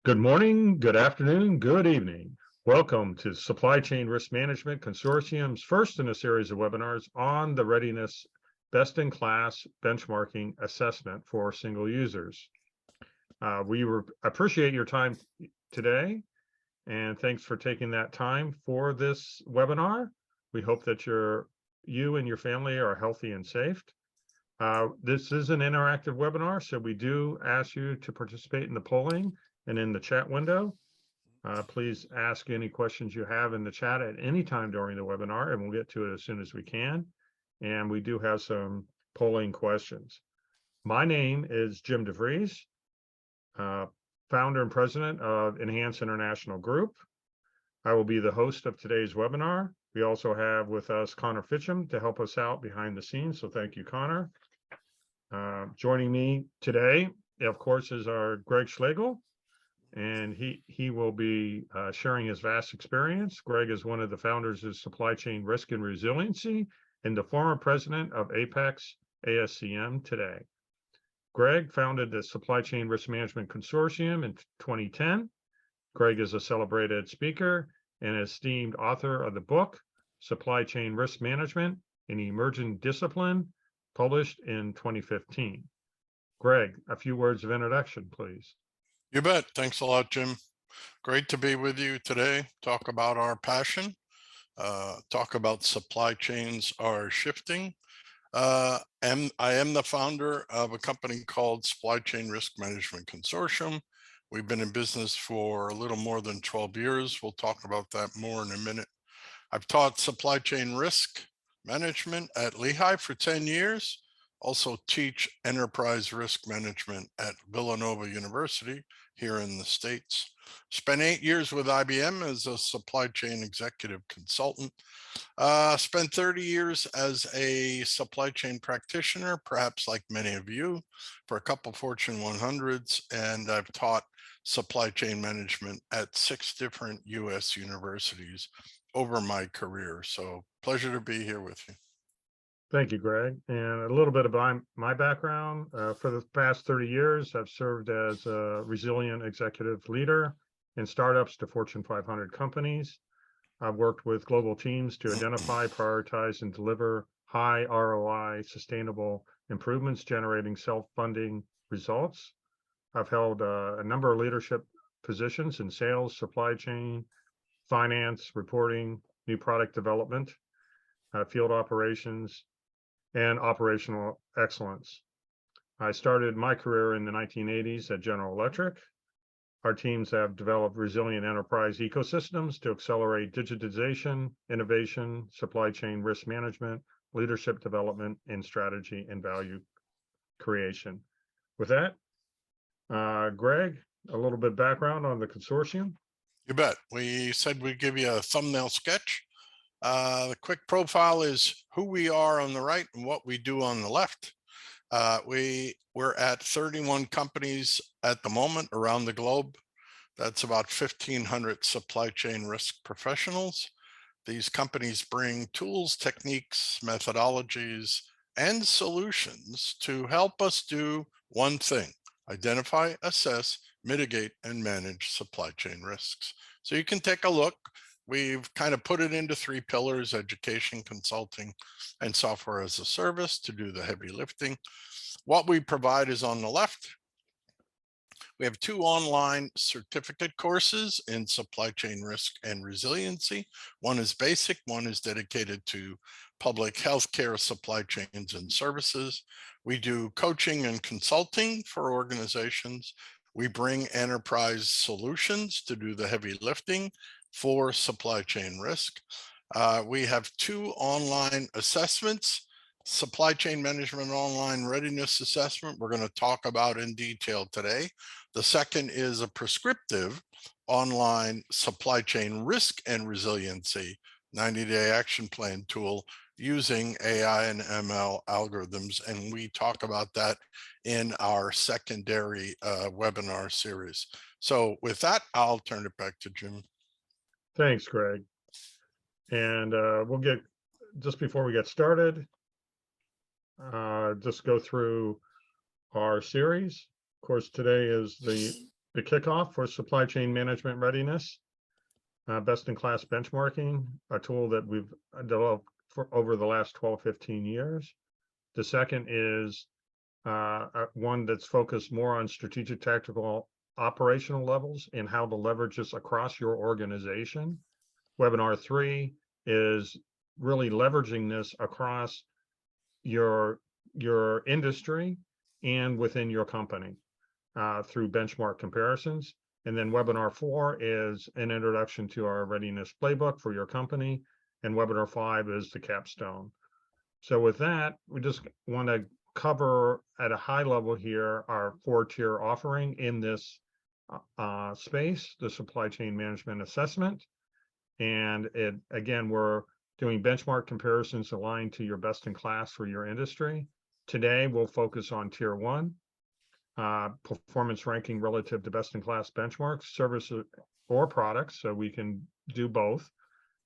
Good morning, good afternoon, good evening. Welcome to Supply Chain Risk Management Consortium's first in a series of webinars on the Readiness Best-in-Class Benchmarking Assessment for Single Users. We appreciate your time today, and thanks for taking that time for this webinar. We hope that you and your family are healthy and safe. This is an interactive webinar, so we do ask you to participate in the polling and in the chat window. Please ask any questions you have in the chat at any time during the webinar, and we'll get to it as soon as we can. And we do have some polling questions. My name is Jim DeVries, founder and president of Enhance International Group. I will be the host of today's webinar. We also have with us Connor Fitcham to help us out behind the scenes, so thank you, Connor. Joining me today, of course, is our Greg Schlegel, and he will be sharing his vast experience. Greg is one of the founders of Supply Chain Risk and Resiliency and the former president of Apex ASCM today. Greg founded the Supply Chain Risk Management Consortium in 2010. Greg is a celebrated speaker and esteemed author of the book, Supply Chain Risk Management, an Emerging Discipline, published in 2015. Greg, a few words of introduction, please. You bet. Thanks a lot, Jim. Great to be with you today. Talk about our passion. Talk about supply chains are shifting. I am the founder of a company called Supply Chain Risk Management Consortium. We've been in business for a little more than 12 years. We'll talk about that more in a minute. I've taught supply chain risk management at Lehigh for 10 years. Also teach enterprise risk management at Villanova University here in the States. Spent 8 years with IBM as a supply chain executive consultant. Spent 30 years as a supply chain practitioner, perhaps like many of you, for a couple Fortune 100s, and I've taught supply chain management at 6 different US universities over my career. So pleasure to be here with you. Thank you, Greg. And a little bit about my background. For the past 30 years, I've served as a resilient executive leader in startups to Fortune 500 companies. I've worked with global teams to identify, prioritize, and deliver high ROI sustainable improvements, generating self-funding results. I've held a number of leadership positions in sales, supply chain, finance, reporting, new product development, field operations, and operational excellence. I started my career in the 1980s at General Electric. Our teams have developed resilient enterprise ecosystems to accelerate digitization, innovation, supply chain risk management, leadership development, and strategy and value creation. With that, Greg, a little bit background on the consortium. You bet. We said we'd give you a thumbnail sketch. The quick profile is who we are on the right and what we do on the left. We're at 31 companies at the moment around the globe. That's about 1,500 supply chain risk professionals. These companies bring tools, techniques, methodologies, and solutions to help us do one thing: identify, assess, mitigate, and manage supply chain risks. So you can take a look. We've kind of put it into 3 pillars: education, consulting, and software as a service to do the heavy lifting. What we provide is on the left. We have 2 online certificate courses in supply chain risk and resiliency. One is basic, one is dedicated to public healthcare supply chains and services. We do coaching and consulting for organizations. We bring enterprise solutions to do the heavy lifting for supply chain risk. We have 2 online assessments: supply chain management online readiness assessment, we're going to talk about in detail today. The second is a prescriptive online supply chain risk and resiliency 90-day action plan tool using AI and ML algorithms, and we talk about that in our secondary webinar series. So with that, I'll turn it back to Jim. Thanks, Greg. And we'll get, just before we get started, just go through our series. Of course, today is the the kickoff for supply chain management readiness, best-in-class benchmarking, a tool that we've developed for over the last 12, 15 years. The second is one that's focused more on strategic, tactical, operational levels and how to leverage this across your organization. Webinar 3 is really leveraging this across your industry and within your company through benchmark comparisons. And then webinar 4 is an introduction to our readiness playbook for your company. And webinar 5 is the capstone. So with that, we just want to cover at a high level here our 4-tier offering in this space, the supply chain management assessment. And again, we're doing benchmark comparisons aligned to your best in class for your industry. Today, we'll focus on tier 1, performance ranking relative to best in class benchmarks, services or products, so we can do both.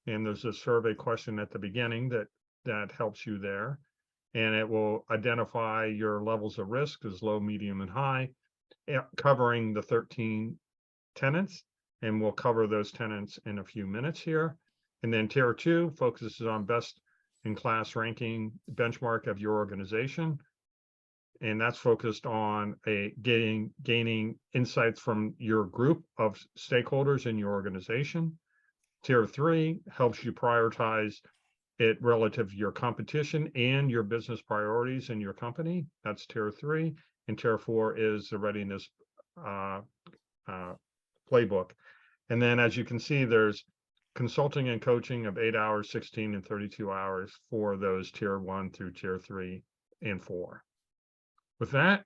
And there's a survey question at the beginning that helps you there. And it will identify your levels of risk as low, medium, and high, covering the 13 tenants. And we'll cover those tenants in a few minutes here. And then tier 2 focuses on best in class ranking benchmark of your organization. And that's focused on gaining insights from your group of stakeholders in your organization. Tier 3 helps you prioritize it relative to your competition and your business priorities in your company. That's tier 3. And tier 4 is the readiness playbook. And then as you can see, there's consulting and coaching of 8 hours, 16 and 32 hours for those tier 1 through tier 3 and 4. With that,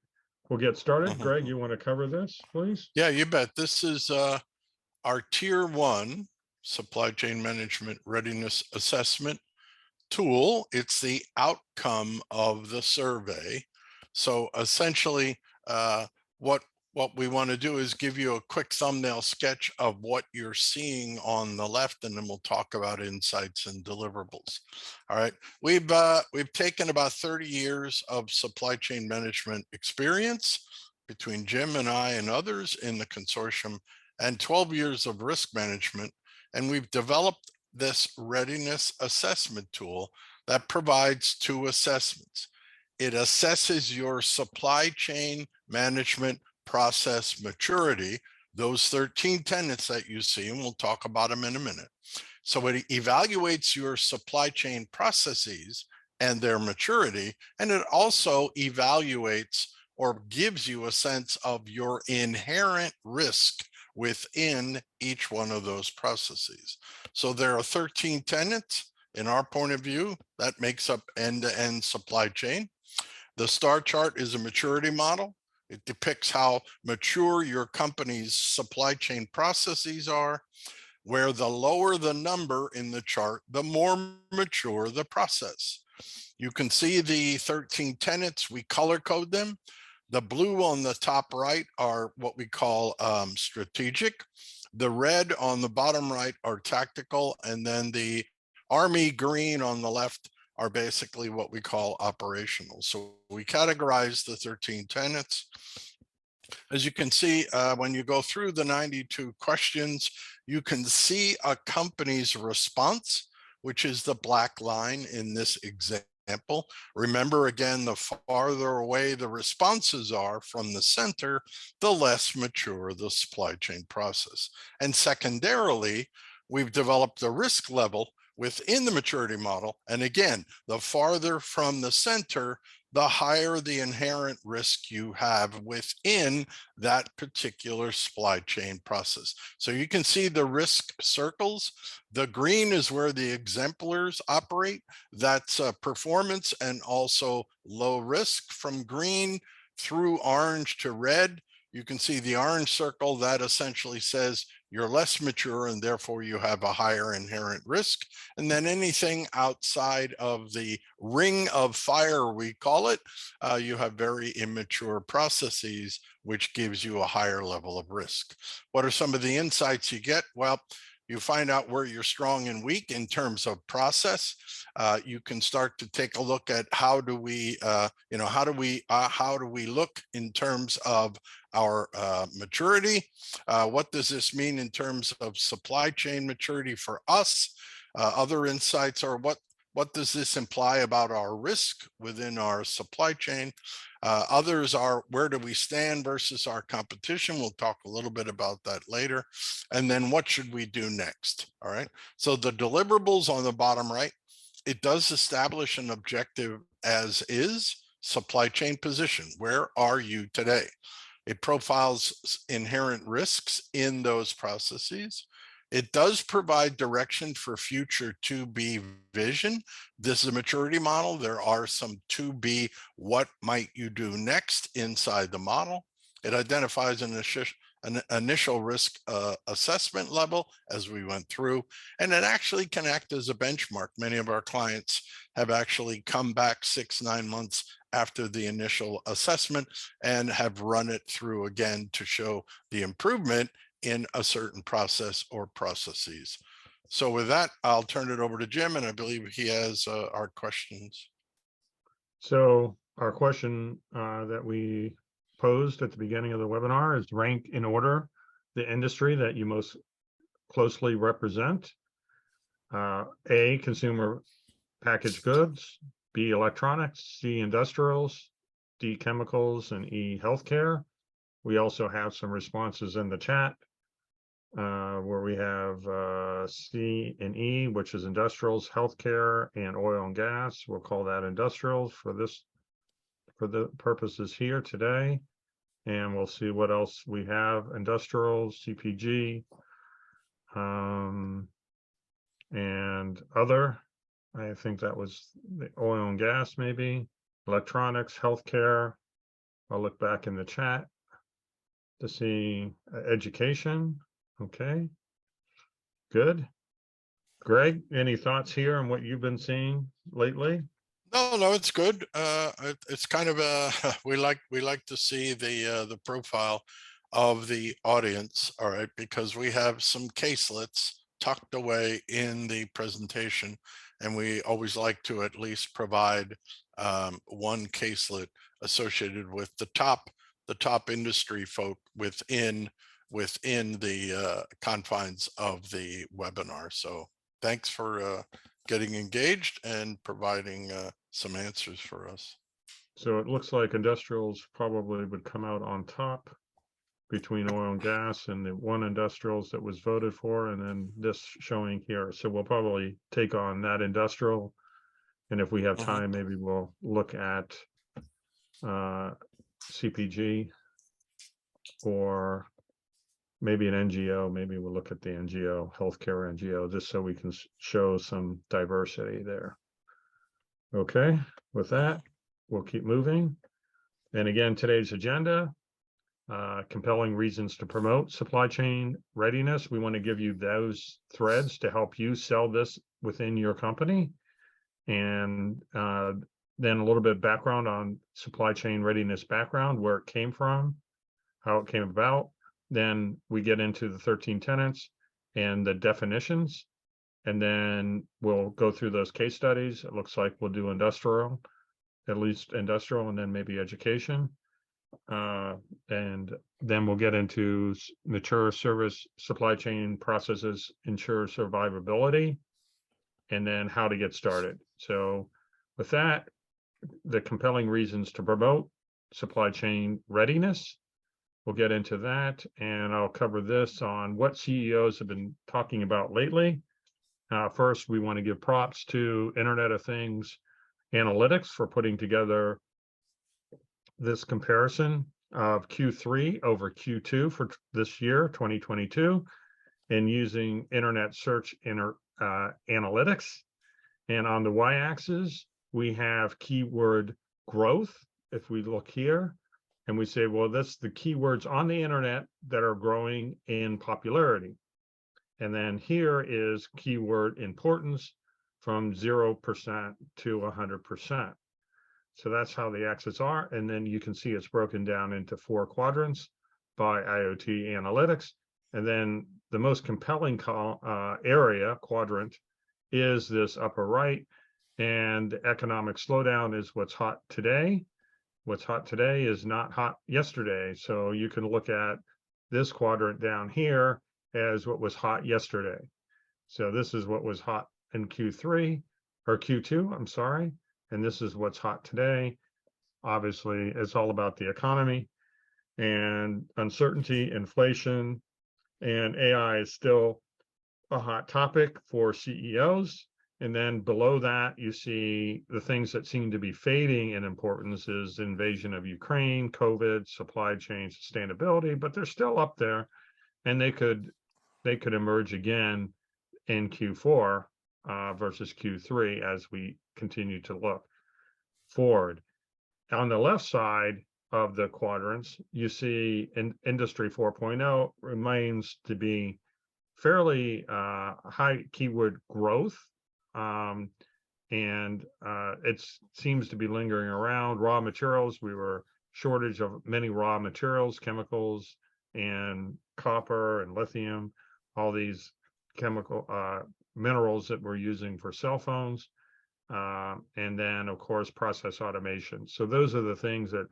we'll get started. Greg, you want to cover this, please? Yeah, you bet. This is our tier 1 supply chain management readiness assessment tool. It's the outcome of the survey. So essentially, what we want to do is give you a quick thumbnail sketch of what you're seeing on the left, and then we'll talk about insights and deliverables. All right, we've taken about 30 years of supply chain management experience between Jim and I and others in the consortium, and 12 years of risk management, and we've developed this readiness assessment tool that provides 2 assessments. It assesses your supply chain management process maturity, those 13 tenets that you see, and we'll talk about them in a minute. So it evaluates your supply chain processes and their maturity, and it also evaluates or gives you a sense of your inherent risk within each one of those processes. So there are 13 tenets in our point of view that makes up end-to-end supply chain. The star chart is a maturity model. It depicts how mature your company's supply chain processes are, where the lower the number in the chart, the more mature the process. You can see the 13 tenets, we color code them. The blue on the top right are what we call strategic. The red on the bottom right are tactical, and then the army green on the left are basically what we call operational. So we categorize the 13 tenets. As you can see, when you go through the 92 questions, you can see a company's response, which is the black line in this example. Remember, again, the farther away the responses are from the center, the less mature the supply chain process. And secondarily, we've developed the risk level within the maturity model. And again, the farther from the center, the higher the inherent risk you have within that particular supply chain process. So you can see the risk circles. The green is where the exemplars operate. That's performance and also low risk. From green through orange to red, you can see the orange circle that essentially says you're less mature and therefore you have a higher inherent risk. And then anything outside of the ring of fire, we call it, you have very immature processes, which gives you a higher level of risk. What are some of the insights you get? Well, you find out where you're strong and weak in terms of process. You can start to take a look at how do we look in terms of our maturity. What does this mean in terms of supply chain maturity for us? Other insights are what does this imply about our risk within our supply chain? Others are where do we stand versus our competition? We'll talk a little bit about that later. And then what should we do next? All right. So the deliverables on the bottom right, it does establish an objective as is supply chain position. Where are you today? It profiles inherent risks in those processes. It does provide direction for future to be vision. This is a maturity model. There are some to be, what might you do next inside the model. It identifies an initial risk assessment level as we went through, and it actually can act as a benchmark. Many of our clients have actually come back 6-9 months after the initial assessment and have run it through again to show the improvement in a certain process or processes. So with that, I'll turn it over to Jim, and I believe he has our questions. So our question that we posed at the beginning of the webinar is rank in order the industry that you most closely represent. A, consumer packaged goods, B, electronics, C, industrials, D, chemicals, and E, healthcare. We also have some responses in the chat where we have C and E, which is industrials, healthcare, and oil and gas. We'll call that industrials for the purposes here today. And we'll see what else we have: industrials, CPG, and other. I think that was the oil and gas, maybe electronics, healthcare. I'll look back in the chat to see education. Okay, good. Greg, any thoughts here on what you've been seeing lately? No, it's good. It's kind of a we like to see the profile of the audience, all right, because we have some caselets tucked away in the presentation, and we always like to at least provide one caselet associated with the top industry folk within the confines of the webinar. So thanks for getting engaged and providing some answers for us. So it looks like industrials probably would come out on top between oil and gas and the one industrials that was voted for, and then this showing here. So we'll probably take on that industrial. And if we have time, maybe we'll look at CPG or maybe an NGO. Maybe we'll look at the NGO, healthcare NGO, just so we can show some diversity there. Okay, with that, we'll keep moving. And again, today's agenda, compelling reasons to promote supply chain readiness. We want to give you those threads to help you sell this within your company. And then a little bit of background on supply chain readiness background, where it came from, how it came about. Then we get into the 13 tenets and the definitions. And then we'll go through those case studies. It looks like we'll do industrial, at least industrial, and then maybe education. And then we'll get into mature service supply chain processes, ensure survivability, and then how to get started. So with that, the compelling reasons to promote supply chain readiness, we'll get into that. And I'll cover this on what CEOs have been talking about lately. First, we want to give props to Internet of Things Analytics for putting together this comparison of Q3 over Q2 for this year, 2022, and using Internet Search Analytics. And on the y-axis, we have keyword growth. If we look here and we say, well, that's the keywords on the internet that are growing in popularity. And then here is keyword importance from 0% to 100%. So that's how the axes are. And then you can see it's broken down into 4 quadrants by IoT analytics. And then the most compelling area, quadrant, is this upper right. And the economic slowdown is what's hot today. What's hot today is not hot yesterday. So you can look at this quadrant down here as what was hot yesterday. So this is what was hot in Q3 or Q2, I'm sorry. And this is what's hot today. Obviously, it's all about the economy and uncertainty, inflation, and AI is still a hot topic for CEOs. And then below that, you see the things that seem to be fading in importance is invasion of Ukraine, COVID, supply chain sustainability, but they're still up there, and they could emerge again in Q4 versus Q3 as we continue to look forward. On the left side of the quadrants, you see Industry 4.0 remains to be fairly high keyword growth. And it seems to be lingering around. Raw materials, we were shortage of many raw materials, chemicals, and copper and lithium, all these chemical minerals that we're using for cell phones. And then, of course, process automation. So those are the things that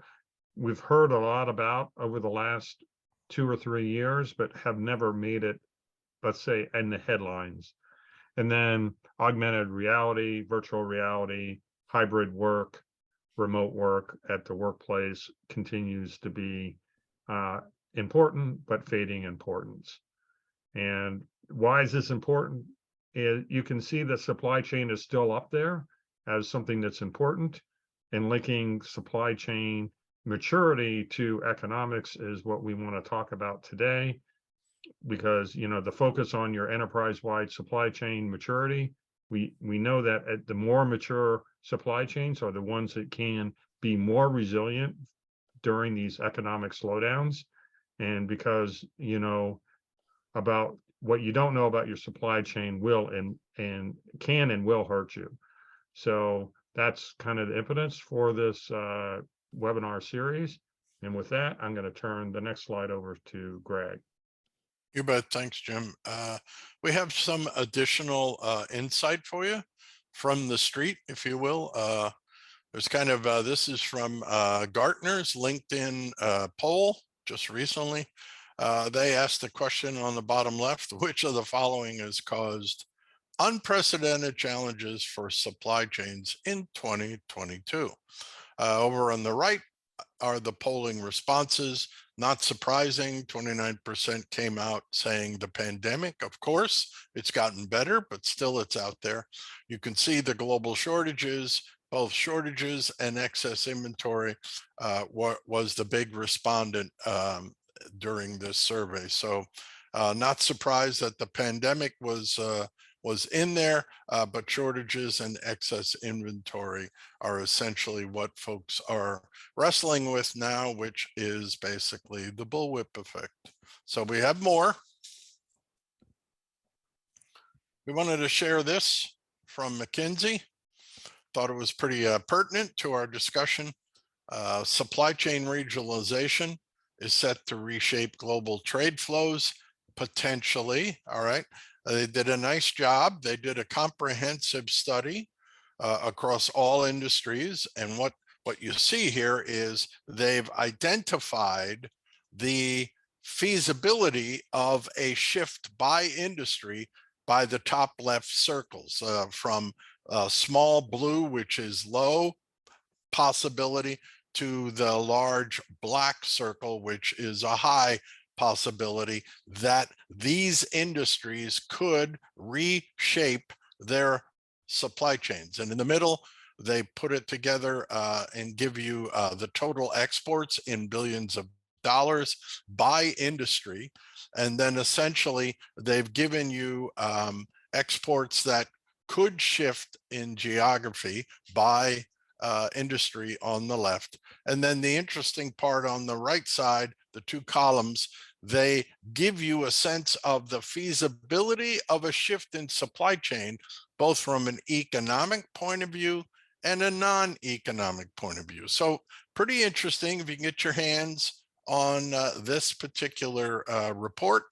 we've heard a lot about over the last 2 or 3 years, but have never made it, let's say, in the headlines. And then augmented reality, virtual reality, hybrid work, remote work at the workplace continues to be important, but fading importance. And why is this important? You can see the supply chain is still up there as something that's important, and linking supply chain maturity to economics is what we want to talk about today, because the focus on your enterprise-wide supply chain maturity, we know that the more mature supply chains are the ones that can be more resilient during these economic slowdowns. And because about what you don't know about your supply chain will and can and will hurt you. So that's kind of the impetus for this webinar series. And with that, I'm going to turn the next slide over to Greg. You bet. Thanks, Jim. We have some additional insight for you from the street, if you will. There's kind of, this is from Gartner's LinkedIn poll just recently. They asked the question on the bottom left, which of the following has caused unprecedented challenges for supply chains in 2022? Over on the right are the polling responses. Not surprising, 29% came out saying the pandemic. Of course, it's gotten better, but still it's out there. You can see the global shortages, both shortages and excess inventory was the big respondent during this survey. So not surprised that the pandemic was in there, but shortages and excess inventory are essentially what folks are wrestling with now, which is basically the bullwhip effect. So we have more. We wanted to share this from McKinsey. Thought it was pretty pertinent to our discussion. Supply chain regionalization is set to reshape global trade flows, potentially. All right. They did a nice job. They did a comprehensive study across all industries. And what you see here is they've identified the feasibility of a shift by industry by the top left circles, from small blue, which is low possibility, to the large black circle, which is a high possibility, that these industries could reshape their supply chains. And in the middle, they put it together and give you the total exports in billions of dollars by industry. And then essentially they've given you exports that could shift in geography by industry on the left. And then the interesting part on the right side, the two columns, they give you a sense of the feasibility of a shift in supply chain, both from an economic point of view and a non-economic point of view. So pretty interesting. If you can get your hands on this particular report.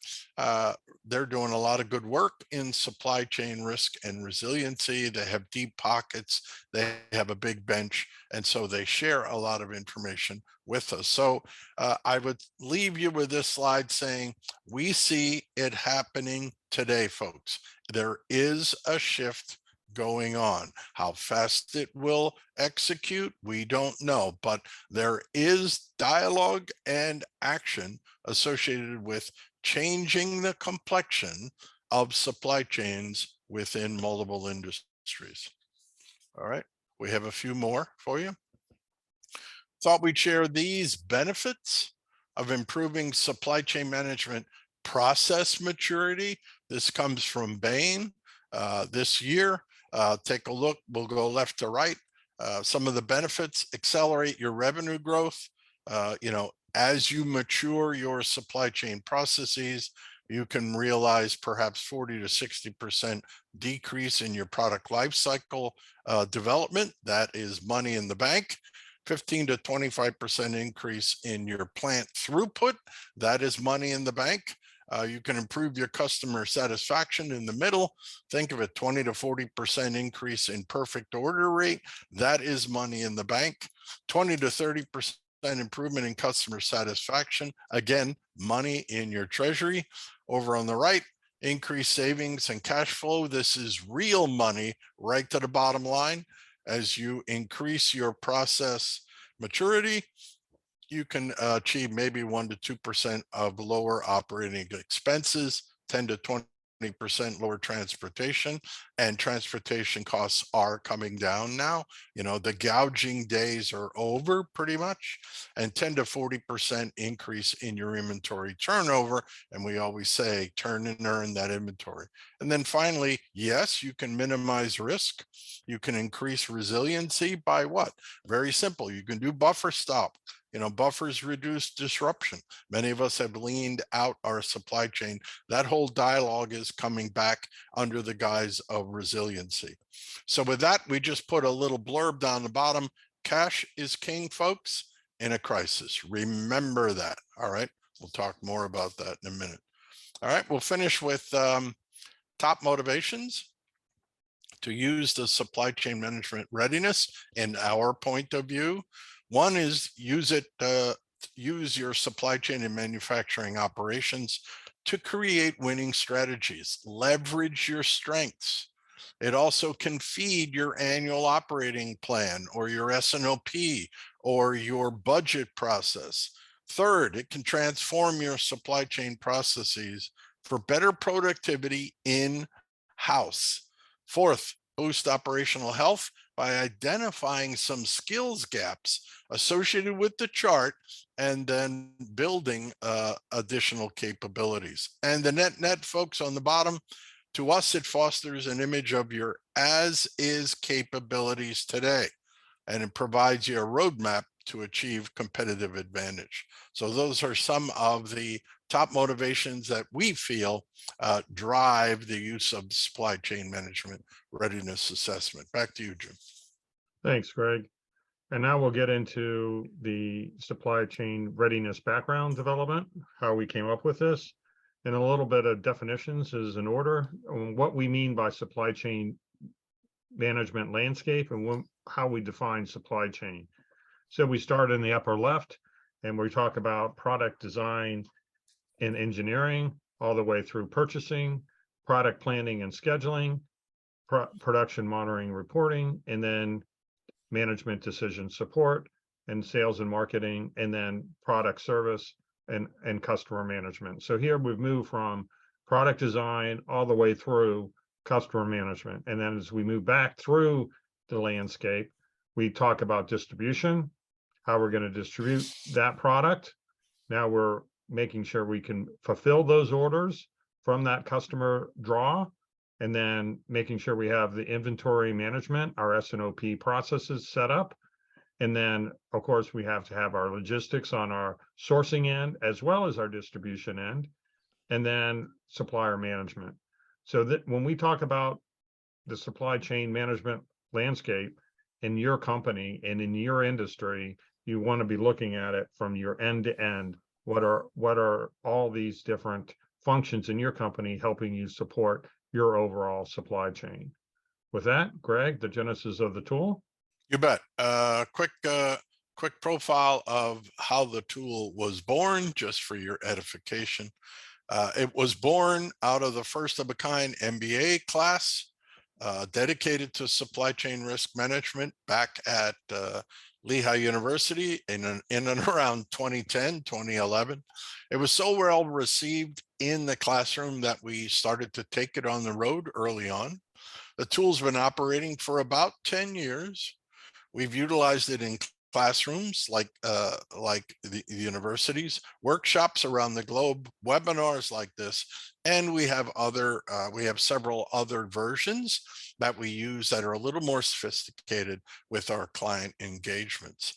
They're doing a lot of good work in supply chain risk and resiliency. They have deep pockets, they have a big bench, and so they share a lot of information with us. So I would leave you with this slide saying, we see it happening today, folks. There is a shift going on. How fast it will execute, we don't know, but there is dialogue and action associated with changing the complexion of supply chains within multiple industries. All right, we have a few more for you. Thought we'd share these benefits of improving supply chain management process maturity. This comes from Bain this year. Take a look, we'll go left to right. Some of the benefits: accelerate your revenue growth. As you mature your supply chain processes, you can realize perhaps 40 to 60% decrease in your product lifecycle development. That is money in the bank. 15 to 25% increase in your plant throughput. That is money in the bank. You can improve your customer satisfaction in the middle. Think of it, 20 to 40% increase in perfect order rate. That is money in the bank. 20 to 30% improvement in customer satisfaction. Again, money in your treasury. Over on the right, increased savings and cash flow. This is real money right to the bottom line. As you increase your process maturity, you can achieve maybe 1 to 2% of lower operating expenses, 10 to 20% lower transportation, and transportation costs are coming down now. The gouging days are over pretty much, and 10 to 40% increase in your inventory turnover. And we always say, turn and earn that inventory. And then finally, yes, you can minimize risk. You can increase resiliency by what? Very simple. You can do buffer stop. Buffers reduce disruption. Many of us have leaned out our supply chain. That whole dialogue is coming back under the guise of resiliency. So with that, we just put a little blurb down the bottom. Cash is king, folks, in a crisis. Remember that. All right. We'll talk more about that in a minute. All right. We'll finish with top motivations to use the supply chain management readiness in our point of view. One is use your supply chain and manufacturing operations to create winning strategies. Leverage your strengths. It also can feed your annual operating plan or your S&OP or your budget process. Third, it can transform your supply chain processes for better productivity in-house. Fourth, boost operational health by identifying some skills gaps associated with the chart and then building additional capabilities. And the net, folks, on the bottom, to us, it fosters an image of your as-is capabilities today, and it provides you a roadmap to achieve competitive advantage. So those are some of the top motivations that we feel drive the use of supply chain management readiness assessment. Back to you, Jim. Thanks, Greg. And now we'll get into the supply chain readiness background development, how we came up with this, and a little bit of definitions is in order, and what we mean by supply chain management landscape and how we define supply chain. So we start in the upper left, and we talk about product design and engineering, all the way through purchasing, product planning and scheduling, production monitoring, reporting, and then management decision support, and sales and marketing, and then product service and customer management. So here we've moved from product design all the way through customer management. And then as we move back through the landscape, we talk about distribution, how we're going to distribute that product. Now we're making sure we can fulfill those orders from that customer draw, and then making sure we have the inventory management, our S&OP processes set up. And then, of course, we have to have our logistics on our sourcing end, as well as our distribution end, and then supplier management. So that when we talk about the supply chain management landscape in your company and in your industry, you want to be looking at it from your end to end. What are all these different functions in your company helping you support your overall supply chain? With that, Greg, the genesis of the tool. You bet. Quick profile of how the tool was born, just for your edification. It was born out of the first of a kind MBA class dedicated to supply chain risk management back at Lehigh University in and around 2010, 2011. It was so well received in the classroom that we started to take it on the road early on. The tool's been operating for about 10 years. We've utilized it in classrooms like the universities, workshops around the globe, webinars like this, and we have several other versions that we use that are a little more sophisticated with our client engagements.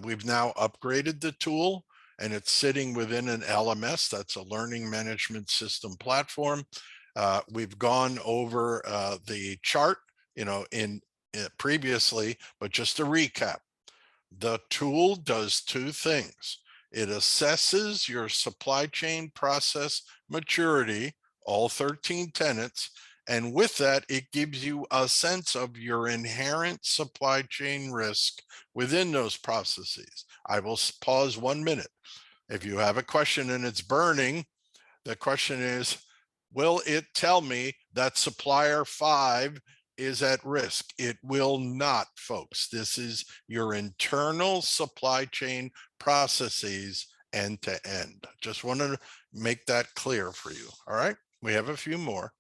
We've now upgraded the tool, and it's sitting within an LMS, that's a learning management system platform. We've gone over the chart, in previously, but just to recap, the tool does two things. It assesses your supply chain process maturity, all 13 tenets, and with that, it gives you a sense of your inherent supply chain risk within those processes. I will pause 1 minute. If you have a question and it's burning, the question is, will it tell me that supplier 5 is at risk? It will not, folks. This is your internal supply chain processes end to end. Just wanted to make that clear for you. All right, we have a few more.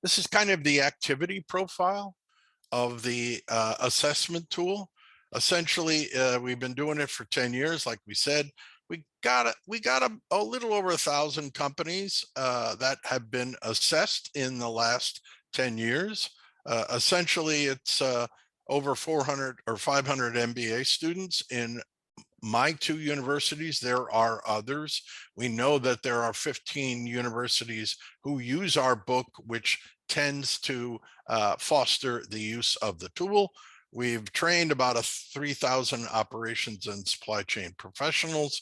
This is kind of the activity profile of the assessment tool. Essentially, we've been doing it for 10 years. Like we said, we got a little over 1,000 companies that have been assessed in the last 10 years. Essentially, it's over 400 or 500 MBA students in my 2 universities. There are others. We know that there are 15 universities who use our book, which tends to foster the use of the tool. We've trained about 3,000 operations and supply chain professionals.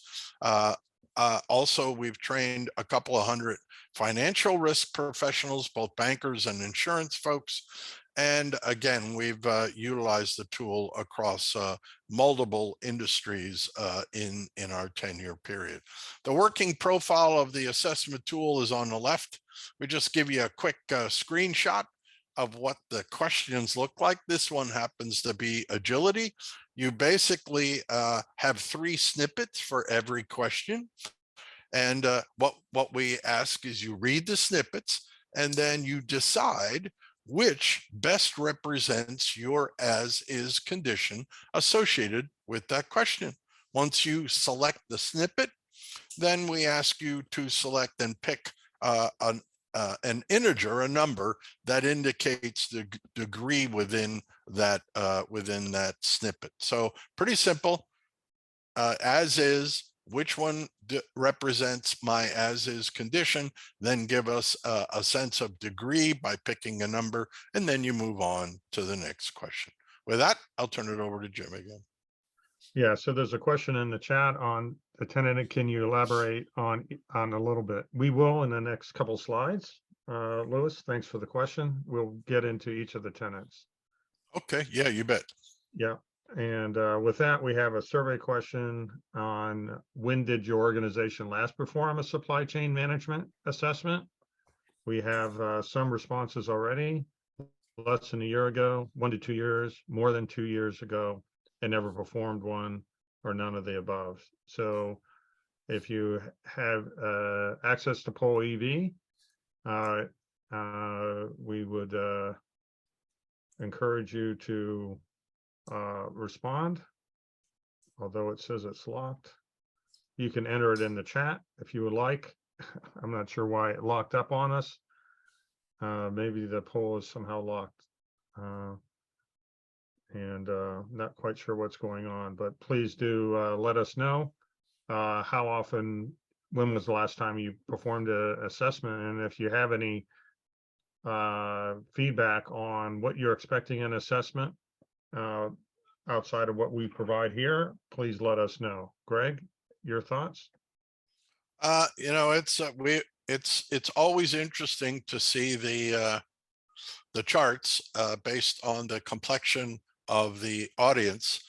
Also, we've trained a couple of hundred financial risk professionals, both bankers and insurance folks. And again, we've utilized the tool across multiple industries in our 10-year period. The working profile of the assessment tool is on the left. We just give you a quick screenshot of what the questions look like. This one happens to be agility. You basically have 3 snippets for every question. And what we ask is you read the snippets and then you decide which best represents your as-is condition associated with that question. Once you select the snippet, then we ask you to select and pick an integer, a number that indicates the degree within that snippet. So pretty simple. As is, which one represents my as is condition, then give us a sense of degree by picking a number, and then you move on to the next question. With that, I'll turn it over to Jim again. Yeah, so there's a question in the chat on the tenant. Can you elaborate on a little bit? We will in the next couple slides. Louis, thanks for the question. We'll get into each of the tenants. Okay, yeah, you bet. Yeah, and with that, we have a survey question on when did your organization last perform a supply chain management assessment? We have some responses already. Less than a year ago, 1 to 2 years, more than 2 years ago, and never performed one, or none of the above. So if you have access to Poll EV, we would encourage you to respond, although it says it's locked. You can enter it in the chat if you would like. I'm not sure why it locked up on us. Maybe the poll is somehow locked. And not quite sure what's going on, but please do let us know how often, when was the last time you performed an assessment, and if you have any feedback on what you're expecting in assessment, outside of what we provide here, please let us know. Greg, your thoughts? It's always interesting to see the charts based on the complexion of the audience.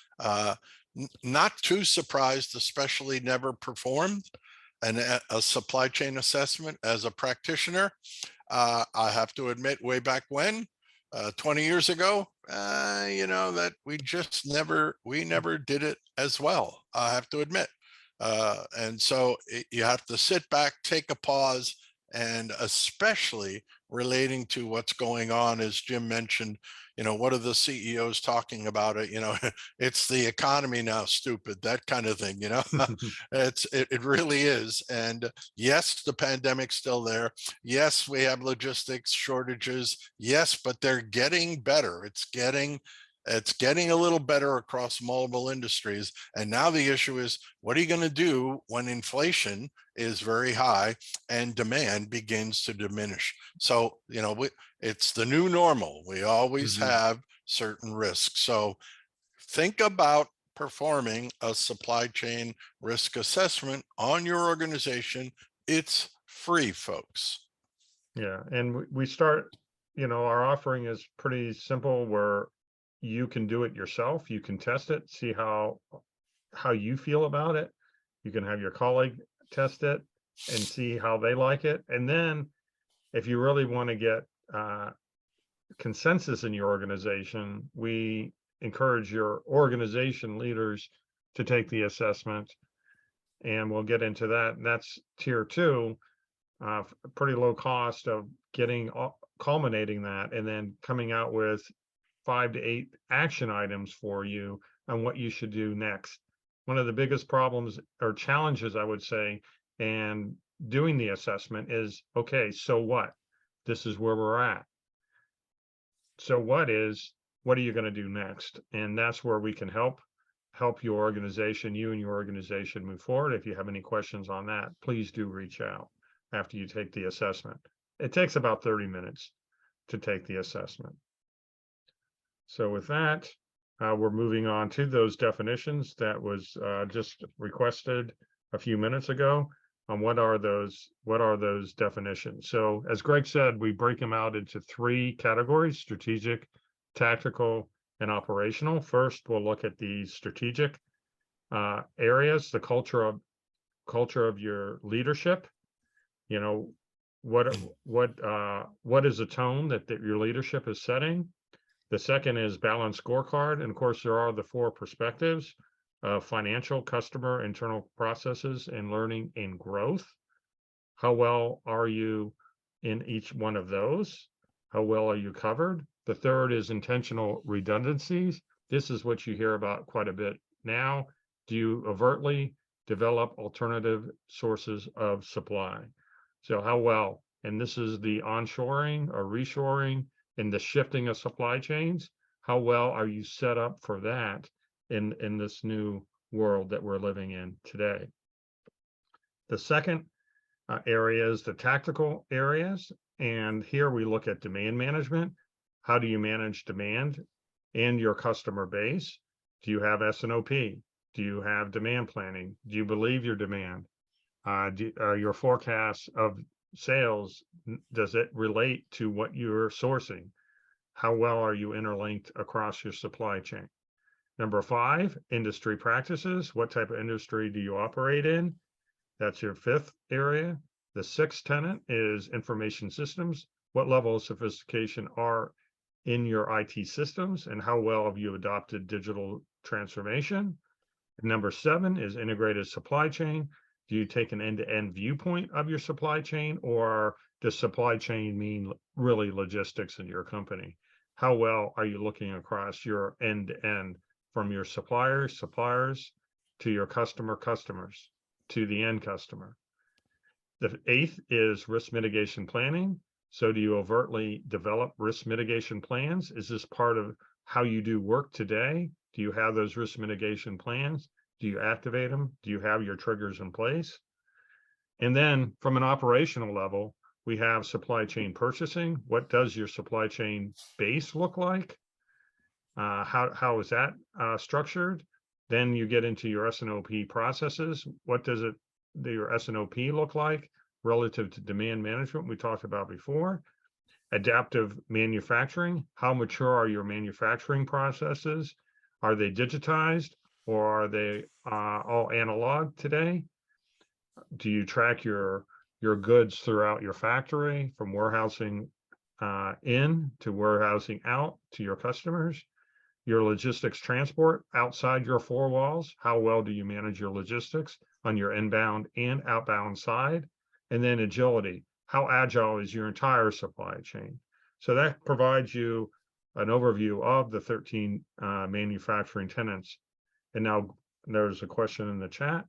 Not too surprised, especially never performed a supply chain assessment as a practitioner. I have to admit, way back when, 20 years ago, that we never did it as well, I have to admit. And so you have to sit back, take a pause, and especially relating to what's going on, as Jim mentioned, what are the CEOs talking about it? It's the economy now, stupid, that kind of thing, it really is. And yes, the pandemic's still there. Yes, we have logistics shortages. Yes, but they're getting better. It's getting a little better across multiple industries. And now the issue is, what are you going to do when inflation is very high and demand begins to diminish? So, it's the new normal. We always have certain risks. So think about performing a supply chain risk assessment on your organization. It's free, folks. Yeah, and we start, our offering is pretty simple where you can do it yourself. You can test it, see how you feel about it. You can have your colleague test it and see how they like it. And then if you really want to get consensus in your organization, we encourage your organization leaders to take the assessment. And we'll get into that. And that's tier 2, pretty low cost of getting culminating that and then coming out with 5 to 8 action items for you on what you should do next. One of the biggest problems or challenges, I would say, and doing the assessment is, okay, so what? This is where we're at. So what are you going to do next? And that's where we can help your organization, you and your organization move forward. If you have any questions on that, please do reach out after you take the assessment. It takes about 30 minutes to take the assessment. So with that, we're moving on to those definitions that was just requested a few minutes ago. What are those definitions? So as Greg said, we break them out into 3 categories: strategic, tactical, and operational. First, we'll look at the strategic areas, the culture of your leadership. What is the tone that your leadership is setting? The second is balanced scorecard. And of course, there are the 4 perspectives of financial, customer, internal processes, and learning and growth. How well are you in each one of those? How well are you covered? The third is intentional redundancies. This is what you hear about quite a bit now. Do you overtly develop alternative sources of supply? So how well, and this is the onshoring or reshoring and the shifting of supply chains. How well are you set up for that in this new world that we're living in today? The second area is the tactical areas. And here we look at demand management. How do you manage demand in your customer base? Do you have S&OP? Do you have demand planning? Do you believe your demand? Your forecast of sales, does it relate to what you're sourcing? How well are you interlinked across your supply chain? Number 5, industry practices. What type of industry do you operate in? That's your 5th area. The 6th tenet is information systems. What level of sophistication are in your IT systems, and how well have you adopted digital transformation? Number 7 is integrated supply chain. Do you take an end-to-end viewpoint of your supply chain, or does supply chain mean really logistics in your company? How well are you looking across your end-to-end from your suppliers to your customers, to the end customer? The 8th is risk mitigation planning. So do you overtly develop risk mitigation plans? Is this part of how you do work today? Do you have those risk mitigation plans? Do you activate them? Do you have your triggers in place? And then from an operational level, we have supply chain purchasing. What does your supply chain base look like? How is that structured? Then you get into your S&OP processes. What does your S&OP look like relative to demand management we talked about before? Adaptive manufacturing. How mature are your manufacturing processes? Are they digitized or are they all analog today? Do you track your goods throughout your factory from warehousing in to warehousing out to your customers? Your logistics transport outside your four walls. How well do you manage your logistics on your inbound and outbound side? And then agility. How agile is your entire supply chain? So that provides you an overview of the 13 manufacturing tenants. And now there's a question in the chat.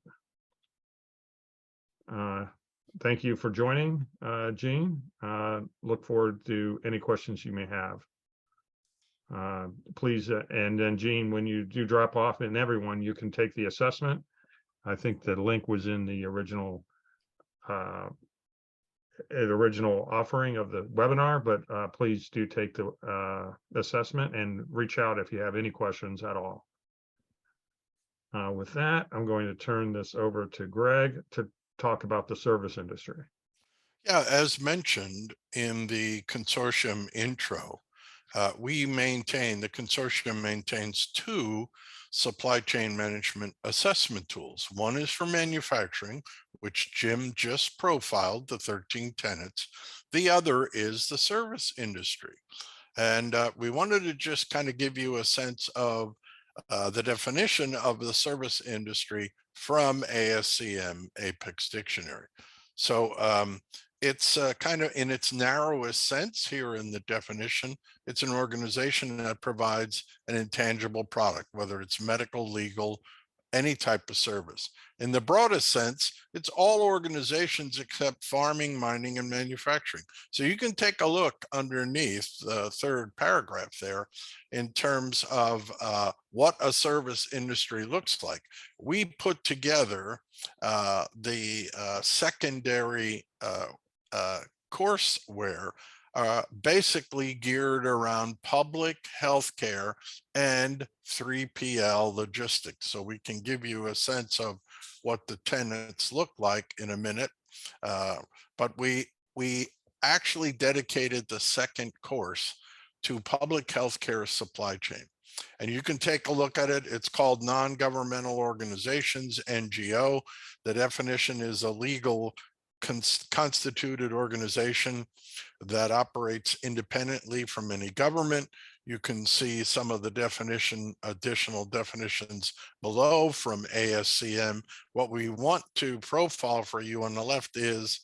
Thank you for joining, Gene. Look forward to any questions you may have. Please, and then Gene, when you do drop off, and everyone, you can take the assessment. I think the link was in the original offering of the webinar, but please do take the assessment and reach out if you have any questions at all. With that, I'm going to turn this over to Greg to talk about the service industry. Yeah, as mentioned in the consortium intro, the consortium maintains two supply chain management assessment tools. One is for manufacturing, which Jim just profiled, the 13 tenets. The other is the service industry. And we wanted to just kind of give you a sense of the definition of the service industry from ASCM Apex Dictionary. So it's kind of in its narrowest sense here in the definition, it's an organization that provides an intangible product, whether it's medical, legal, any type of service. In the broadest sense, it's all organizations except farming, mining, and manufacturing. So you can take a look underneath the third paragraph there in terms of what a service industry looks like. We put together the secondary courseware basically geared around public healthcare and 3PL logistics. So we can give you a sense of what the tenants look like in a minute. But we actually dedicated the second course to public healthcare supply chain. And you can take a look at it. It's called non-governmental organizations, NGO. The definition is a legal constituted organization that operates independently from any government. You can see some of the additional definitions below from ASCM. What we want to profile for you on the left is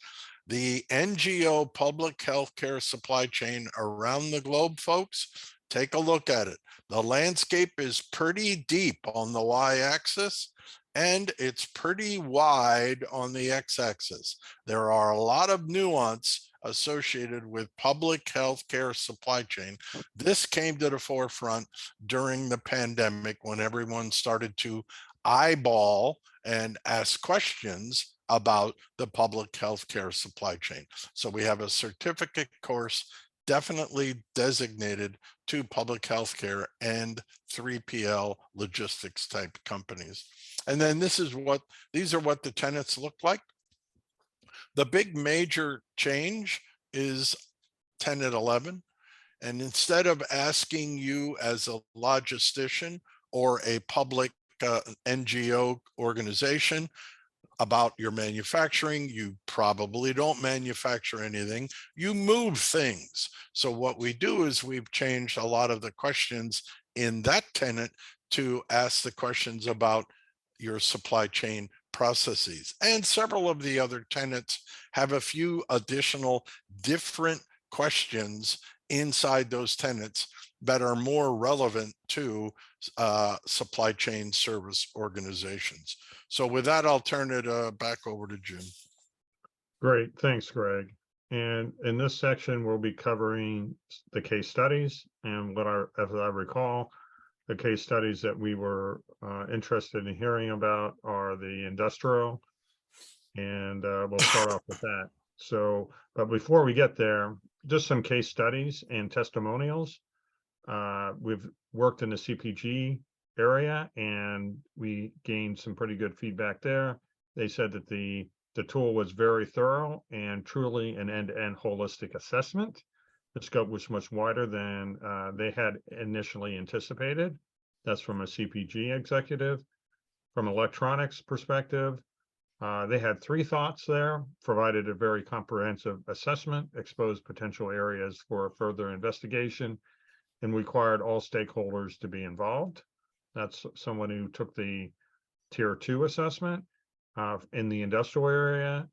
the NGO public healthcare supply chain around the globe, folks. Take a look at it. The landscape is pretty deep on the y-axis, and it's pretty wide on the x-axis. There are a lot of nuance associated with public healthcare supply chain. This came to the forefront during the pandemic when everyone started to eyeball and ask questions about the public healthcare supply chain. So we have a certificate course definitely designated to public healthcare and 3PL logistics type companies. And then these are what the tenants look like. The big major change is tenet 11. And instead of asking you as a logistician or a public NGO organization about your manufacturing, you probably don't manufacture anything, you move things. So what we do is we've changed a lot of the questions in that tenet to ask the questions about your supply chain processes. And several of the other tenets have a few additional different questions inside those tenets that are more relevant to supply chain service organizations. So with that, I'll turn it back over to Jim. Great, thanks, Greg. And in this section, we'll be covering the case studies. And as I recall, the case studies that we were interested in hearing about are the industrial, and we'll start off with that. So, but before we get there, just some case studies and testimonials. We've worked in the CPG area, and we gained some pretty good feedback there. They said that the tool was very thorough and truly an end-to-end holistic assessment. The scope was much wider than they had initially anticipated. That's from a CPG executive. From electronics perspective, they had 3 thoughts there, provided a very comprehensive assessment, exposed potential areas for further investigation, and required all stakeholders to be involved. That's someone who took the tier 2 assessment. In the industrial area,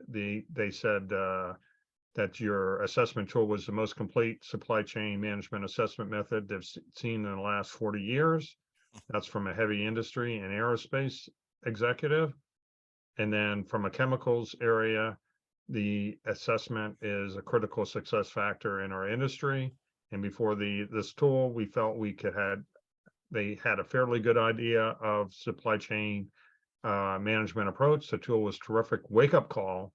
they said that your assessment tool was the most complete supply chain management assessment method they've seen in the last 40 years. That's from a heavy industry and aerospace executive. And then from a chemicals area, the assessment is a critical success factor in our industry. And before this tool, we felt they had a fairly good idea of supply chain management approach. The tool was terrific wake-up call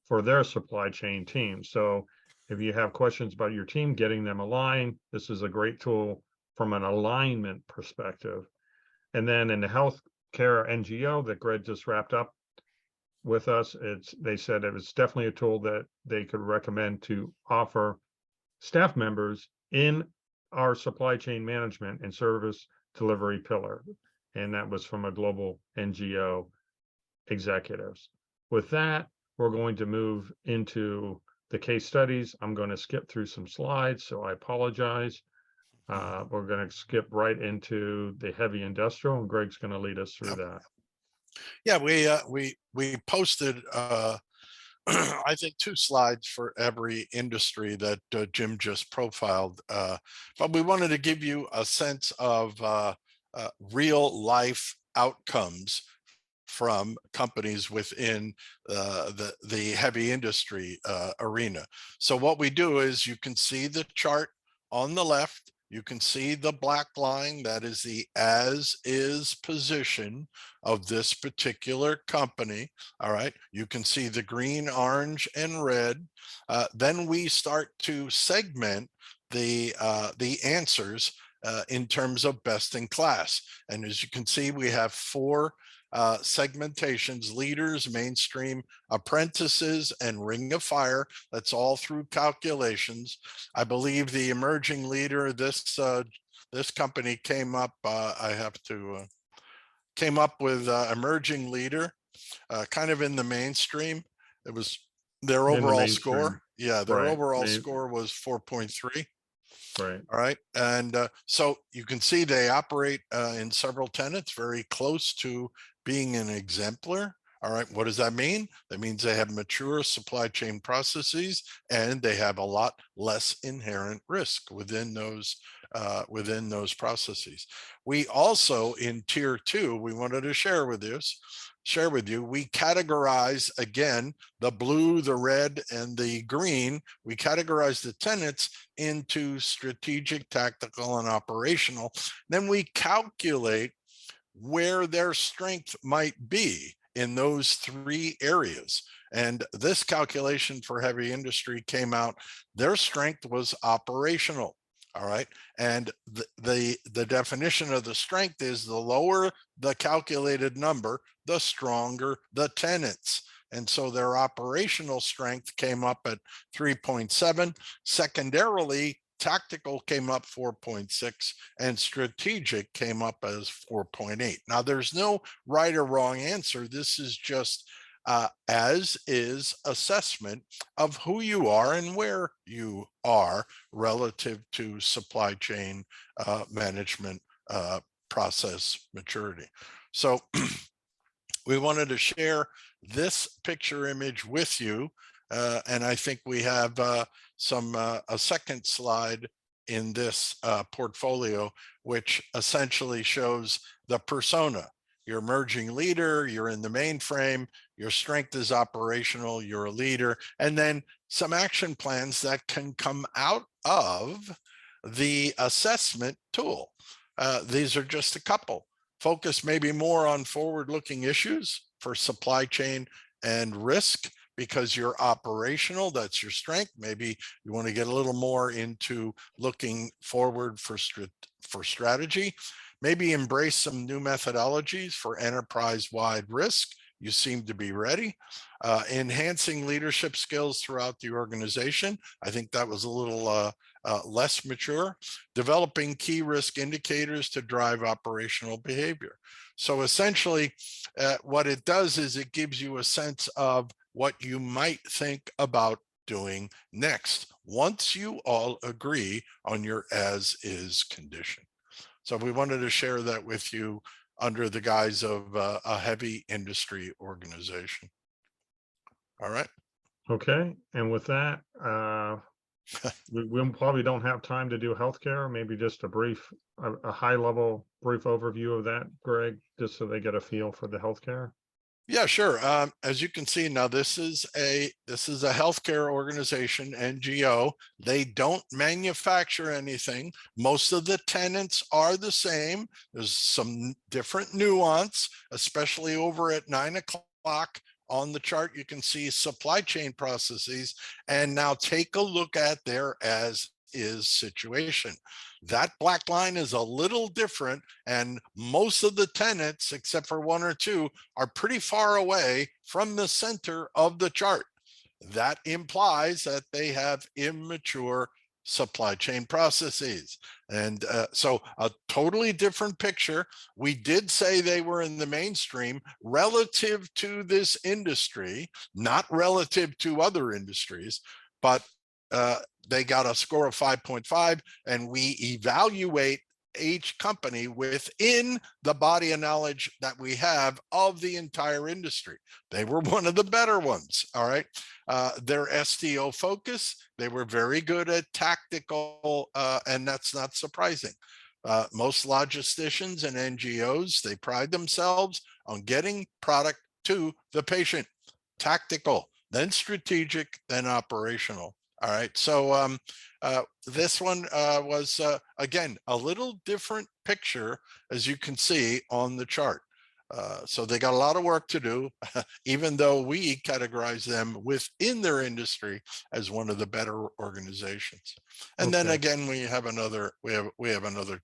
for their supply chain team. So if you have questions about your team, getting them aligned, this is a great tool from an alignment perspective. And then in the healthcare NGO that Greg just wrapped up with us, they said it was definitely a tool that they could recommend to offer staff members in our supply chain management and service delivery pillar. And that was from a global NGO executives. With that, we're going to move into the case studies. I'm going to skip through some slides, so I apologize. We're going to skip right into the heavy industrial, and Greg's going to lead us through that. Yeah, we posted I think 2 slides for every industry that Jim just profiled, but we wanted to give you a sense of real life outcomes from companies within the heavy industry arena. So what we do is, you can see the chart on the left. You can see the black line, that is the as is position of this particular company. All right. You can see the green, orange, and red. Then we start to segment the answers in terms of best in class. And as you can see, we have 4 segmentations: leaders, mainstream, apprentices, and ring of fire. That's all through calculations. I believe the emerging leader, this company came up, came up with emerging leader, kind of in the mainstream. It was their overall score. Yeah, their overall score was 4.3. Right. All right. And so you can see they operate in several tenets, very close to being an exemplar. All right. What does that mean? That means they have mature supply chain processes, and they have a lot less inherent risk within those processes. We also, in tier 2, we wanted to share with you, we categorize, again, the blue, the red, and the green. We categorize the tenets into strategic, tactical, and operational. Then we calculate where their strength might be in those 3 areas. And this calculation for heavy industry came out, their strength was operational. All right. And the definition of the strength is, the lower the calculated number, the stronger the tenets. And so their operational strength came up at 3.7. Secondarily, tactical came up 4.6, and strategic came up as 4.8. Now, there's no right or wrong answer. This is just as is assessment of who you are and where you are relative to supply chain management process maturity. So we wanted to share this picture image with you. And I think we have a second slide in this portfolio, which essentially shows the persona. You're emerging leader, you're in the mainframe, your strength is operational, you're a leader, and then some action plans that can come out of the assessment tool. These are just a couple. Focus maybe more on forward-looking issues for supply chain and risk, because you're operational, that's your strength. Maybe you want to get a little more into looking forward for strategy. Maybe embrace some new methodologies for enterprise-wide risk. You seem to be ready. Enhancing leadership skills throughout the organization. I think that was a little less mature. Developing key risk indicators to drive operational behavior. So essentially, what it does is it gives you a sense of what you might think about doing next once you all agree on your as-is condition. So we wanted to share that with you under the guise of a heavy industry organization. All right. Okay, and with that, we probably don't have time to do healthcare. Maybe just a high level brief overview of that, Greg, just so they get a feel for the healthcare. Yeah, sure. As you can see now, this is a healthcare organization, NGO. They don't manufacture anything. Most of the tenants are the same. There's some different nuance, especially over at 9 o'clock. On the chart, you can see supply chain processes. And now take a look at their as-is situation. That black line is a little different, and most of the tenants, except for one or two, are pretty far away from the center of the chart. That implies that they have immature supply chain processes. And so a totally different picture. We did say they were in the mainstream relative to this industry, not relative to other industries, but they got a score of 5.5, and we evaluate each company within the body of knowledge that we have of the entire industry. They were one of the better ones. All right. Their STO focus, they were very good at tactical, and that's not surprising. Most logisticians and NGOs, they pride themselves on getting product to the patient. Tactical, then strategic, then operational. All right, so this one was, again, a little different picture, as you can see on the chart. So they got a lot of work to do, even though we categorize them within their industry as one of the better organizations. And then again, we have another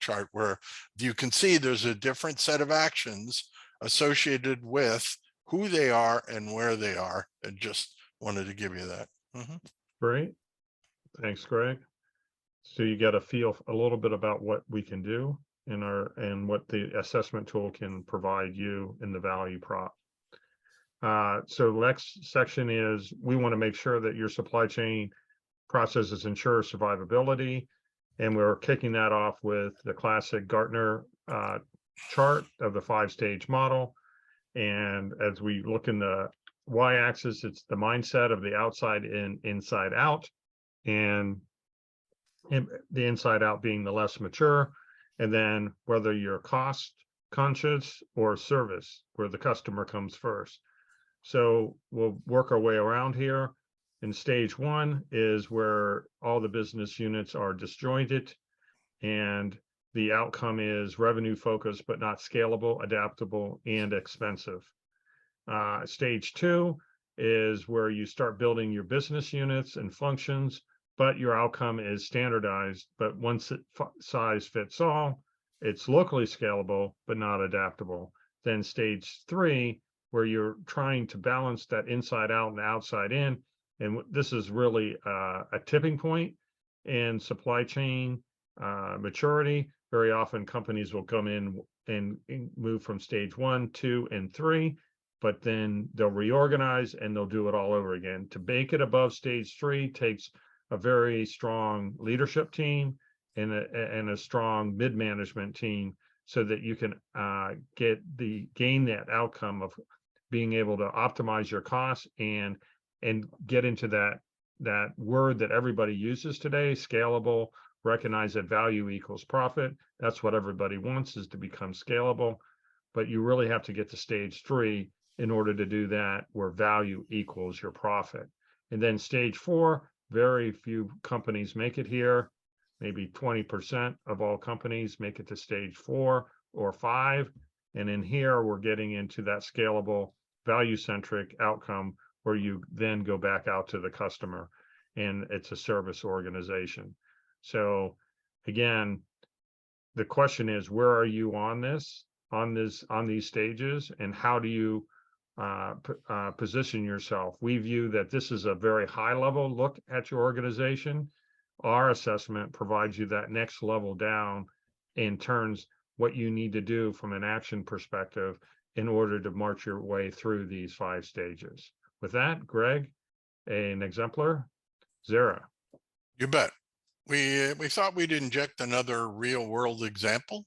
chart where you can see there's a different set of actions associated with who they are and where they are. And just wanted to give you that. Great. Thanks, Greg. So you get a feel a little bit about what we can do and what the assessment tool can provide you in the value prop. So the next section is we want to make sure that your supply chain processes ensure survivability. And we're kicking that off with the classic Gartner chart of the 5-stage model. And as we look in the y-axis, it's the mindset of the outside in, inside out. And the inside out being the less mature, and then whether you're cost conscious or service, where the customer comes first. So we'll work our way around here. In stage 1 is where all the business units are disjointed, and the outcome is revenue focused, but not scalable, adaptable, and expensive. Stage 2 is where you start building your business units and functions, but your outcome is standardized, but one size fits all. It's locally scalable, but not adaptable. Then stage 3, where you're trying to balance that inside out and outside in. And this is really a tipping point in supply chain maturity. Very often companies will come in and move from stage 1, 2, and 3, but then they'll reorganize and they'll do it all over again. To make it above stage 3 takes a very strong leadership team and a strong mid-management team, so that you can gain that outcome of being able to optimize your costs and get into that word that everybody uses today, scalable. Recognize that value equals profit. That's what everybody wants, is to become scalable, but you really have to get to stage 3 in order to do that, where value equals your profit. And then stage 4, very few companies make it here. Maybe 20% of all companies make it to stage 4 or 5. And in here, we're getting into that scalable, value-centric outcome where you then go back out to the customer, and it's a service organization. So again, the question is, where are you on these stages, and how do you position yourself? We view that this is a very high level look at your organization. Our assessment provides you that next level down in turns what you need to do from an action perspective in order to march your way through these 5 stages. With that, Greg, an exemplar, Zara. You bet. We thought we'd inject another real world example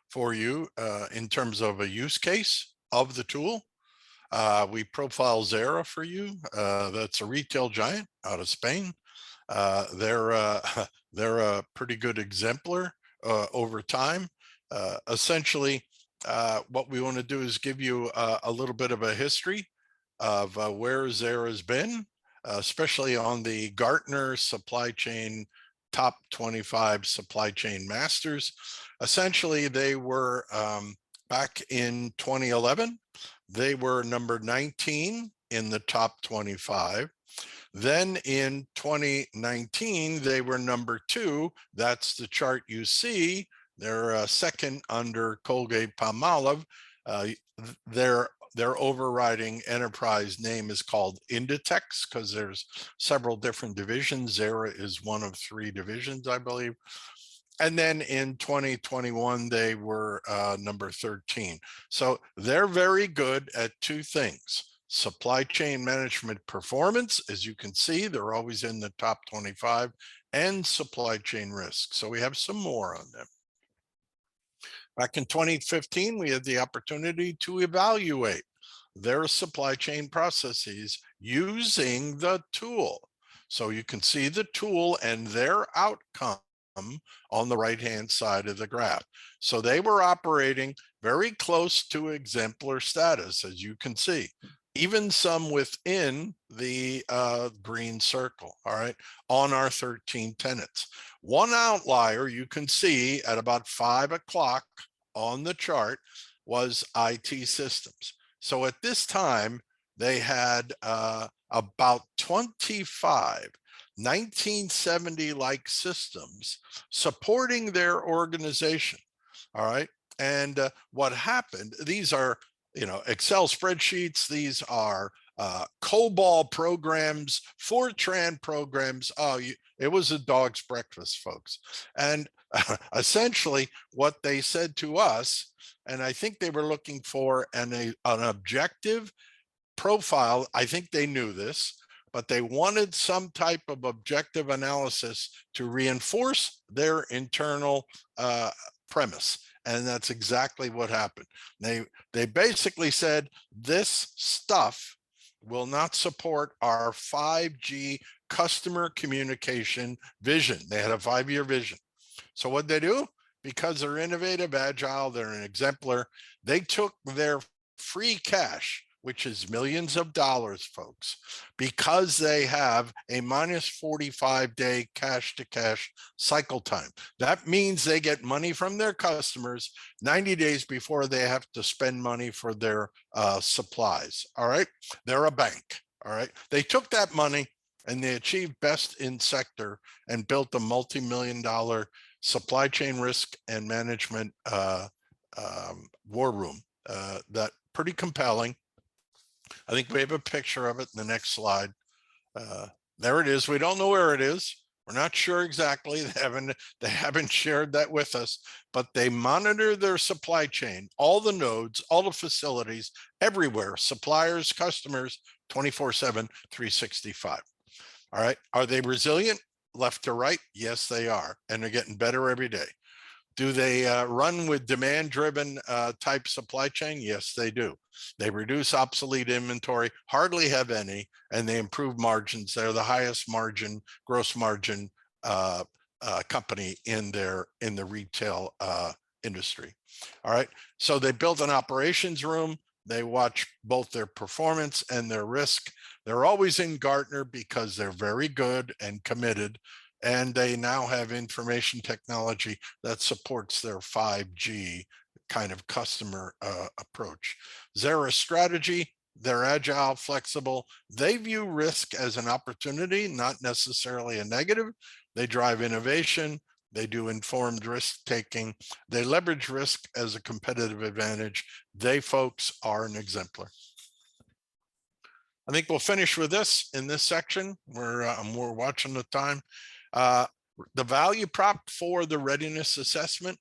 for you in terms of a use case of the tool. We profile Zara for you. That's a retail giant out of Spain. They're a pretty good exemplar over time. Essentially, what we want to do is give you a little bit of a history of where Zara's been, especially on the Gartner supply chain top 25 supply chain masters. Essentially, they were back in 2011, they were number 19 in the top 25. Then in 2019, they were number 2. That's the chart you see. They're second under Colgate-Palmolive. Their overriding enterprise name is called Inditex because there's several different divisions. Zara is one of 3 divisions, I believe. And then in 2021, they were number 13. So they're very good at 2 things. Supply chain management performance, as you can see, they're always in the top 25, and supply chain risk. So we have some more on them. Back in 2015, we had the opportunity to evaluate their supply chain processes using the tool. So you can see the tool and their outcome on the right-hand side of the graph. So they were operating very close to exemplar status, as you can see, even some within the green circle, all right, on our 13 tenets. One outlier you can see at about 5 o'clock on the chart was IT systems. So at this time, they had about 25 1970-like systems supporting their organization, all right? And what happened, these are, Excel spreadsheets, these are COBOL programs, Fortran programs. It was a dog's breakfast, folks. And essentially what they said to us, and I think they were looking for an objective profile. I think they knew this, but they wanted some type of objective analysis to reinforce their internal premise. And that's exactly what happened. They basically said, this stuff will not support our 5G customer communication vision. They had a 5-year vision. So what they do? Because they're innovative, agile, they're an exemplar, they took their free cash, which is millions of dollars, folks, because they have a minus 45-day cash-to-cash cycle time. That means they get money from their customers 90 days before they have to spend money for their supplies, all right? They're a bank, all right? They took that money and they achieved best in sector and built a multi-million-dollar supply chain risk and management war room. That pretty compelling. I think we have a picture of it in the next slide. There it is. We don't know where it is. We're not sure exactly. They haven't shared that with us, but they monitor their supply chain, all the nodes, all the facilities, everywhere, suppliers, customers, 24/7, 365. All right. Are they resilient left to right? Yes, they are. And they're getting better every day. Do they run with demand-driven type supply chain? Yes, they do. They reduce obsolete inventory, hardly have any, and they improve margins. They're the highest margin, gross margin company in the retail industry. All right. So they built an operations room. They watch both their performance and their risk. They're always in Gartner because they're very good and committed. And they now have information technology that supports their 5G kind of customer approach. Zara's strategy, They're agile, flexible. They view risk as an opportunity, not necessarily a negative. They drive innovation. They do informed risk taking. They leverage risk as a competitive advantage. They, folks, are an exemplar. I think we'll finish with this in this section. We're watching the time. The value prop for the readiness assessment.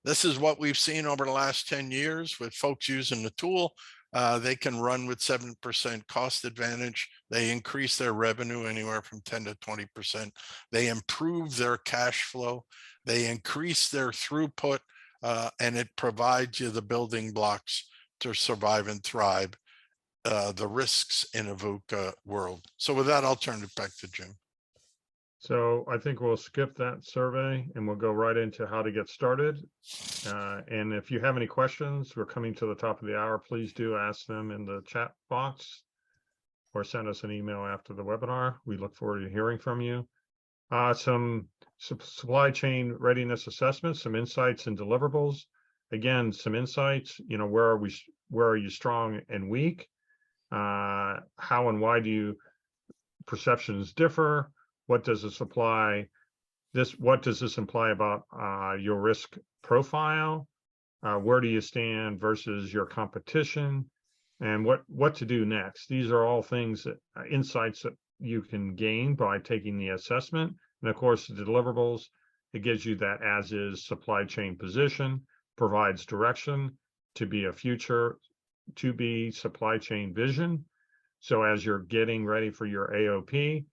This is what we've seen over the last 10 years with folks using the tool. They can run with 7% cost advantage. They increase their revenue anywhere from 10 to 20%. They improve their cash flow. They increase their throughput, and it provides you the building blocks to survive and thrive the risks in a VUCA world. So with that, I'll turn it back to Jim. So I think we'll skip that survey and we'll go right into how to get started. And if you have any questions, we're coming to the top of the hour, please do ask them in the chat box or send us an email after the webinar. We look forward to hearing from you. Some supply chain readiness assessments, some insights and deliverables. Again, some insights, where are you strong and weak? How and why do perceptions differ? What does this imply about your risk profile? Where do you stand versus your competition? And what to do next? These are all things insights that you can gain by taking the assessment. And of course, the deliverables, it gives you that as is supply chain position, provides direction to be a future to be supply chain vision. So as you're getting ready for your AOP,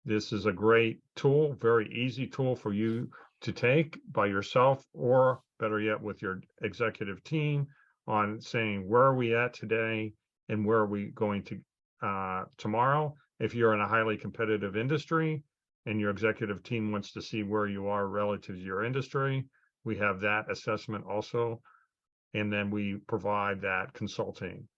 this is a great tool, very easy tool for you to take by yourself, or better yet, with your executive team, on saying, where are we at today and where are we going to tomorrow? If you're in a highly competitive industry and your executive team wants to see where you are relative to your industry, we have that assessment also. And then we provide that consulting.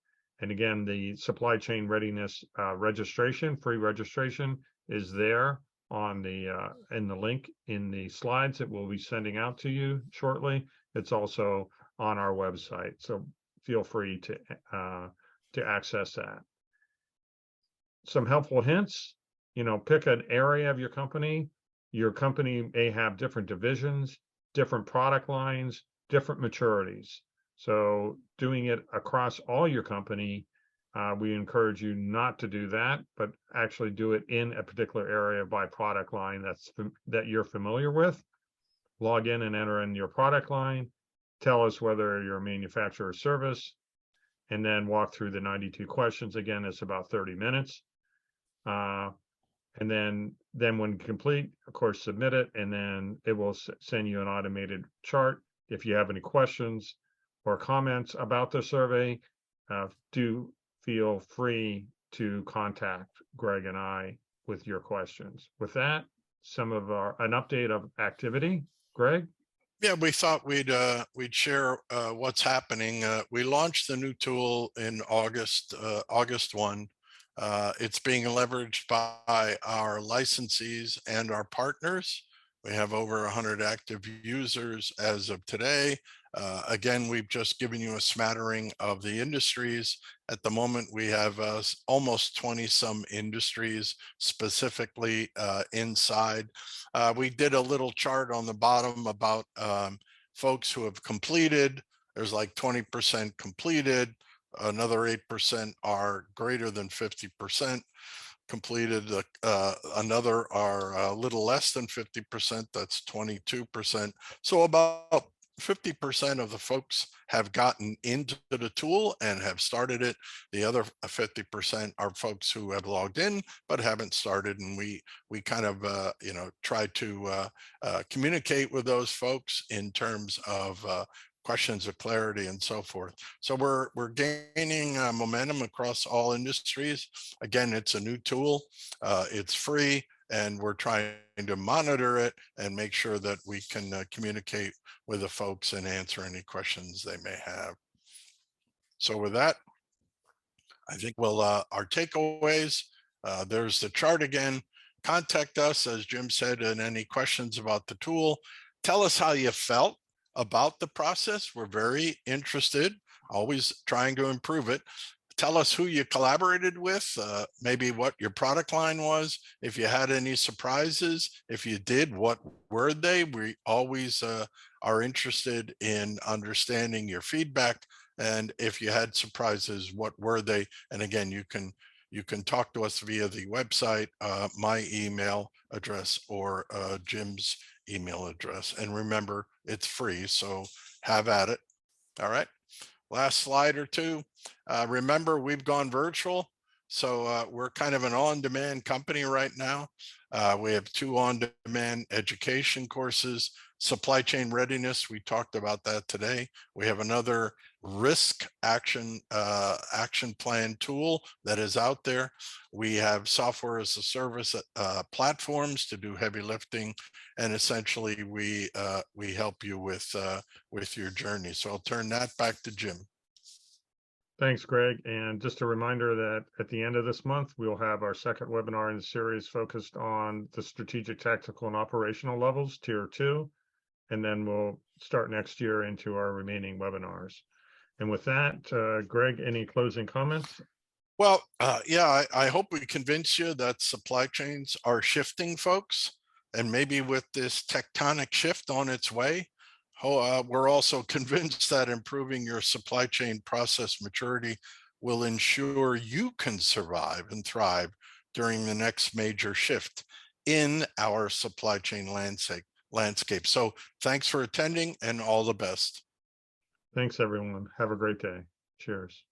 And again, the supply chain readiness registration, free registration, is there on the in the link in the slides that we'll be sending out to you shortly. It's also on our website, so feel free to access that. Some helpful hints: pick an area of your company. Your company may have different divisions, different product lines, different maturities. So doing it across all your company, we encourage you not to do that, but actually do it in a particular area by product line that you're familiar with. Log in and enter in your product line. Tell us whether you're a manufacturer or service, and then walk through the 92 questions. Again, it's about 30 minutes. And then when complete, of course, submit it, and then it will send you an automated chart. If you have any questions or comments about the survey, do feel free to contact Greg and I with your questions. With that, an update of activity. Greg? Yeah, we thought we'd share what's happening. We launched the new tool in August 1. It's being leveraged by our licensees and our partners. We have over 100 active users as of today. Again, we've just given you a smattering of the industries. At the moment, we have almost 20 some industries specifically inside. We did a little chart on the bottom about folks who have completed. There's like 20% completed. Another 8% are greater than 50% completed. Another are a little less than 50%. That's 22%. So about 50% of the folks have gotten into the tool and have started it. The other 50% are folks who have logged in but haven't started, and we kind of try to communicate with those folks in terms of questions of clarity and so forth. So we're gaining momentum across all industries. Again, it's a new tool. It's free, and we're trying to monitor it and make sure that we can communicate with the folks and answer any questions they may have. So with that, I think our takeaways, there's the chart again. Contact us, as Jim said, and any questions about the tool. Tell us how you felt about the process. We're very interested, always trying to improve it. tell us who you collaborated with, maybe what your product line was, if you had any surprises. If you did, what were they? We always are interested in understanding your feedback. And if you had surprises, what were they? And again, you can talk to us via the website, my email address, or Jim's email address. And remember, it's free, so have at it. All right. Last slide or two. Remember, we've gone virtual. So we're kind of an on-demand company right now. We have 2 on-demand education courses, supply chain readiness. We talked about that today. We have another risk action plan tool that is out there. We have software as a service platforms to do heavy lifting, and essentially we help you with your journey. So I'll turn that back to Jim. Thanks, Greg. And just a reminder that at the end of this month, we'll have our second webinar in the series focused on the strategic, tactical, and operational levels, tier 2. And then we'll start next year into our remaining webinars. And with that, Greg, any closing comments? Well, yeah, I hope we convince you that supply chains are shifting, folks. And maybe with this tectonic shift on its way, we're also convinced that improving your supply chain process maturity will ensure you can survive and thrive during the next major shift in our supply chain landscape. So thanks for attending, and all the best. Thanks, everyone. Have a great day. Cheers.